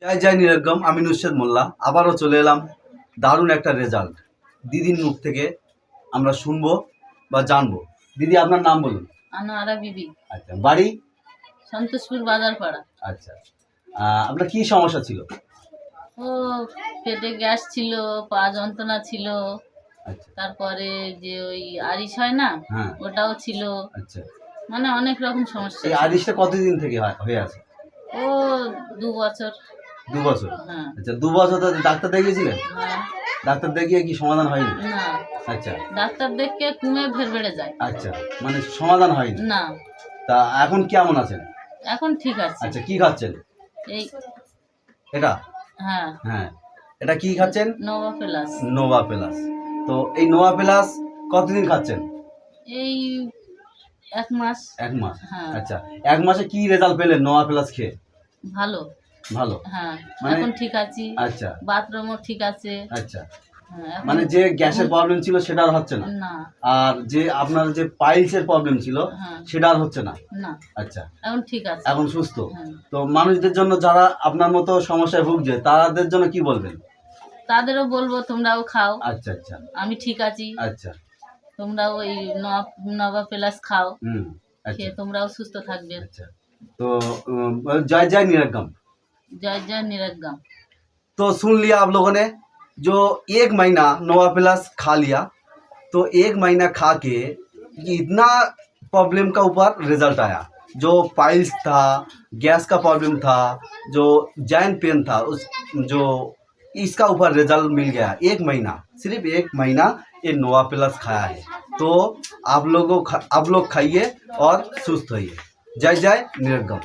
জয় জয় নিরগম। আমি নুসরাত মোল্লা আবারও চলে এলাম দারুণ একটা রেজাল্ট দিদির মুখ থেকে আমরা শুনবো বা জানবো। দিদি, আপনার নাম বলুন। আনোয়ারা বিবি। আচ্ছা, বাড়ি? সন্তোষপুর বাজার পাড়া। আচ্ছা, আপনার কি সমস্যা ছিল? ও পেটে গ্যাস ছিল, পা যন্ত্রণা ছিল, আচ্ছা, তারপরে যে ওই আরিশ হয় না, হ্যাঁ, ওটাও ছিল। আচ্ছা। মানে অনেক রকম সমস্যা এই ছিল। আরিশটা কতদিন থেকে হয়ে আছে? ও 2 বছর। 2 বছর? হ্যাঁ। আচ্ছা, 2 বছর তো ডাক্তার দেখিয়েছিলেন? হ্যাঁ। ডাক্তার দেখিয়ে কি সমাধান হয়নি? না, আচ্ছা ডাক্তার দেখে কুমে ফের বেড়ে যায়। আচ্ছা, মানে সমাধান হয়নি না, তা এখন কেমন আছেন? এখন ঠিক আছে। আচ্ছা, কি খাচ্ছেন? এই এটা? হ্যাঁ, হ্যাঁ, এটা কি খাচ্ছেন? Nova plus. Nova plus. তো এই নোভা প্লাস কতদিন খাচ্ছেন? এই 1 মাস। 1 মাস? হ্যাঁ। আচ্ছা, 1 মাসে কি রেজাল্ট পেলেন নোভা প্লাস খেয়ে? ভালো। ভালো? হ্যাঁ, মানে এখন ঠিক আছি। আচ্ছা বাথরুমও ঠিক আছে। আচ্ছা, হ্যাঁ, এখন মানে যে গ্যাসের প্রবলেম ছিল সেটা আর হচ্ছে না, না, আর যে আপনার যে পাইলসের প্রবলেম ছিল হ্যাঁ, সেটা আর হচ্ছে না? না, আচ্ছা, এখন ঠিক আছে। এখন সুস্থ। হ্যাঁ। তো মানুষদের জন্য যারা আপনার মতো সমস্যায় ভুগছে তাদের জন্য কি বলবেন? তাদেরও বলবো তোমরাও খাও। আচ্ছা আচ্ছা আমি ঠিক আছি, আচ্ছা, তোমরাও ওই নভা প্লাস খাও। আচ্ছা খেয়ে তোমরাও সুস্থ থাকবে। अच्छा। तो जय जय निरगम। जय जय निरगम। तो सुन लिया आप लोगों ने, जो 1 महीना नोवा प्लस खा लिया, तो 1 महीना खा के इतना प्रॉब्लम का ऊपर रिजल्ट आया। जो पाइल्स था, गैस का प्रॉब्लम था, जो जॉइंट पेन था, उस जो इसका ऊपर रिजल्ट मिल गया। 1 महीना, सिर्फ 1 महीना ये नोवा प्लस खाया है। तो आप लोग खाइए और सुस्त होइए। जय जय निरगम।